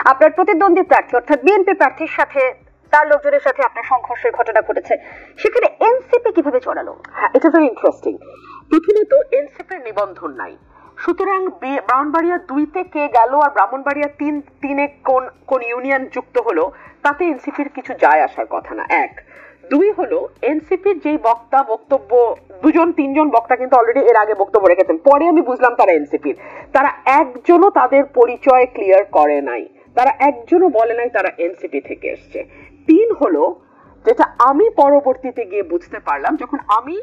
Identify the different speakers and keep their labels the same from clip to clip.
Speaker 1: আপনার প্রতিদ্বন্দ্বী প্রার্থী অর্থাৎ বিএনপি প্রার্থীর সাথে তার লোকজনের সাথে আপনার সংঘর্ষের ঘটনা ঘটেছে, সেখানে এনসিপি কিভাবে জড়ালো?
Speaker 2: হ্যাঁ, এটা ভেরি ইন্টারেস্টিং। প্রথমত এনসিপির নিবন্ধন নাই, সুতরাং ব্রাহ্মণবাড়িয়া 2-তে কে গেল আর ব্রাহ্মণবাড়িয়া 3-3-এ কোন ইউনিয়ন যুক্ত হলো তাতে এনসিপির কিছু যায় আসার কথা না। 1, 2 হলো এনসিপির যেই বক্তব্য 2-3জন বক্তা কিন্তু অলরেডি এর আগে বক্তব্য রেখেছেন, পরে আমি বুঝলাম তারা এনসিপির। তারা একজনও তাদের পরিচয় ক্লিয়ার করে নাই, তারা একজনও বলে নাই তারা এনসিপি থেকে এসছে। 3 হলো যেটা আমি পরবর্তীতে গিয়ে বুঝতে পারলাম, যখন আমি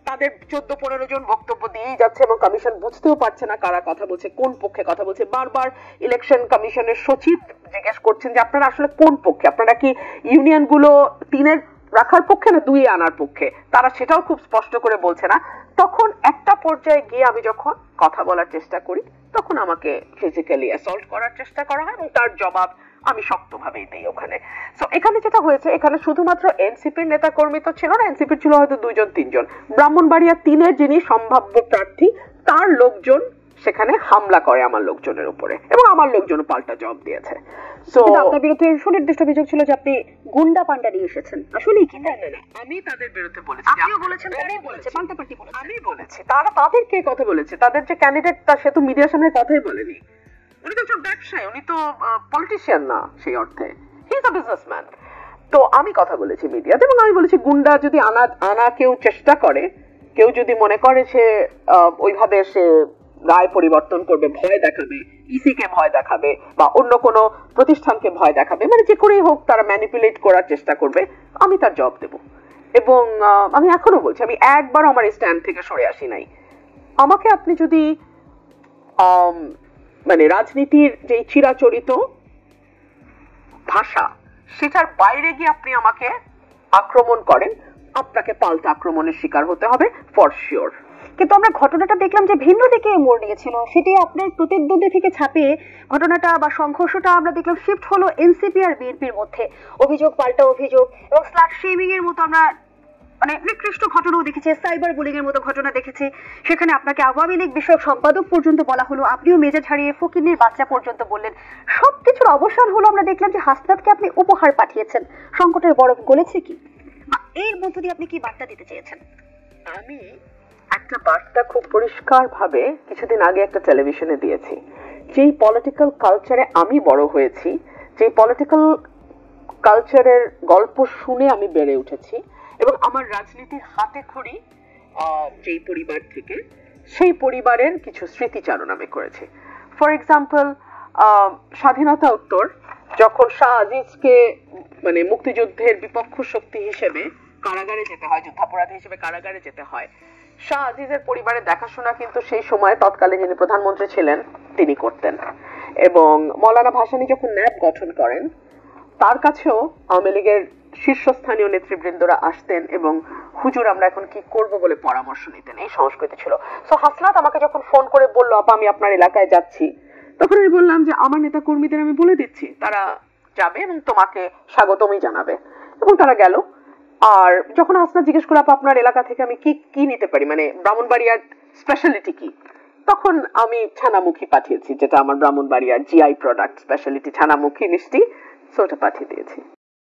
Speaker 2: তাদের 14-15 জন বক্তব্য দিয়েই যাচ্ছে এবং কমিশন বুঝতেও পারছে না কারা কথা বলছে, কোন পক্ষে কথা বলছে। বারবার ইলেকশন কমিশনের সচিব জিজ্ঞেস করছেন যে আপনারা আসলে কোন পক্ষে, আপনারা কি ইউনিয়নগুলো 3-এর রাখার পক্ষে না 2-এ আনার পক্ষে, তারা সেটাও খুব স্পষ্ট করে বলছে না। তখন একটা পর্যায়ে গিয়ে আমি যখন কথা বলার চেষ্টা করি তখন আমাকে ফিজিক্যালি অ্যাসল্ট করার চেষ্টা করা হয় এবং তার জবাব আমি শক্তভাবেই দিই ওখানে। সো এখানে যেটা হয়েছে, এখানে শুধুমাত্র এনসিপির নেতা কর্মী তো ছিল না, এনসিপির ছিল হয়তো 2-3 জন। ব্রাহ্মণবাড়িয়া 3-এর যিনি সম্ভাব্য প্রার্থী তার লোকজন সেখানে হামলা করে আমার লোকজনের উপরে এবং আমার লোকজন পাল্টা জবাব দিয়েছে।
Speaker 1: সো আপনার বিরুদ্ধে সুনির্দিষ্ট অভিযোগ ছিল যে আপনি গুন্ডা পান্ডা নিয়ে এসেছেন, আসলে কি?
Speaker 2: না, আমি তাদের বিরুদ্ধে বলেছি,
Speaker 1: আপনিও বলেছেন, তারাই বলেছে, পান্তা পার্টি বলেছে।
Speaker 2: আমি বলেছি, তাদের কে কথা বলেছে, তাদের যে ক্যান্ডিডেট সে তো মিডিয়ার সামনে কথাই বলেনি। উনি তো একজন ব্যবসায়ী, উনি তো পলিটিশিয়ান না সেই অর্থে, হি ইজ আ বিজনেসম্যান। তো আমি কথা বলেছি মিডিয়াতে এবং আমি বলেছি গুন্ডা যদি আনা কেউ চেষ্টা করে, কেউ যদি মনে করে সে ওইভাবে সে রায় পরিবর্তন করবে, ভয় দেখাবে, ইসি কে ভয় দেখাবে বা অন্য কোনো প্রতিষ্ঠানকে ভয় দেখাবে, মানে যে করেই হোক তারা ম্যানিপুলেট করার চেষ্টা করবে, আমি তার জবাব দেব। এবং আমি এখনো বলছি, আমি একবার আমার স্ট্যান্ড থেকে সরে আসি নাই। আমাকে আপনি যদি মানে রাজনীতির যে চিরাচরিত ভাষা সেটার বাইরে গিয়ে আপনি আমাকে আক্রমণ করেন, আপনাকে পাল্টা আক্রমণের শিকার হতে হবে ফর শিওর।
Speaker 1: কিন্তু আমরা ঘটনাটা দেখলাম যে ভিন্ন দিকে মোড় নিয়েছিল, সেটি আপনার প্রতিদ্বন্দ্বী থেকে ছাপিয়ে ঘটনাটা বা সংঘর্ষটা আমরা দেখলাম শিফট হলো এনসিপি আর বিএনপির মধ্যে। অভিযোগ পাল্টা অভিযোগ এবং স্লাট শেমিং এর মতো আমরা মানে নিকৃষ্ট ঘটনাও দেখেছি, সাইবার বুলিং এর মতো ঘটনা দেখেছি। সেখানে আপনাকে আওয়ামী লীগ বিষয়ক সম্পাদক পর্যন্ত বলা হলো, আপনিও মেজাজ হারিয়ে ফকিন্নির বাচ্চা পর্যন্ত বললেন। সবকিছুর অবসান হলো, আমরা দেখলাম যে হাসনাতকে আপনি উপহার পাঠিয়েছেন। সংকটের বরফ গলেছে কি? এর মধ্য দিয়ে আপনি কি বার্তা দিতে চেয়েছেন?
Speaker 2: আমি একটা বার্তা খুব পরিষ্কার ভাবে কিছুদিন আগে একটা টেলিভিশনে দিয়েছি। যেই পলিটিক্যাল কালচারে আমি বড় হয়েছি, যেই পলিটিক্যাল কালচারের গল্প শুনে আমি বেড়ে উঠেছি এবং আমার রাজনীতির হাতে খড়ি যেই পরিবার থেকে, সেই পরিবারের কিছু স্মৃতিচারণ আমি করেছি। ফর এক্সাম্পল, স্বাধীনতা উত্তর যখন শাহ আজিজকে মানে মুক্তিযুদ্ধের বিপক্ষ শক্তি হিসেবে কারাগারে যেতে হয়, যুদ্ধাপরাধী হিসেবে কারাগারে যেতে হয়, শাহ আজিজের পরিবারের দেখাশোনা কিন্তু সেই সময় তৎকালে যিনি প্রধানমন্ত্রী ছিলেন তিনি করতেন। এবং মৌলানা ভাসানী যখন ন্যাপ গঠন করেন, তার কাছেও আওয়ামী লীগের শীর্ষস্থানীয় নেতৃবৃন্দরা আসতেন এবং হুজুর আমরা এখন কি করব বলে পরামর্শ নিতেন, এই সংস্কৃতি ছিল। সো হাসনাত আমাকে যখন ফোন করে বলল আপা আমি আপনার এলাকায় যাচ্ছি, তখন আমি বললাম যে আমার নেতা কর্মীদের আমি বলে দিচ্ছি তারা যাবে এবং তোমাকে স্বাগতমই জানাবে, এবং তারা গেল। আর যখন হাসনাত জিজ্ঞেস করলো আপা আপনার এলাকা থেকে আমি কি কি নিতে পারি, মানে ব্রাহ্মণবাড়িয়ার স্পেশালিটি কি, তখন আমি ছানামুখী পাঠিয়েছি, যেটা আমার ব্রাহ্মণবাড়িয়ার জিআই প্রোডাক্ট, স্পেশালিটি ছানামুখী মিষ্টি, ওটা পাঠিয়ে দিয়েছি।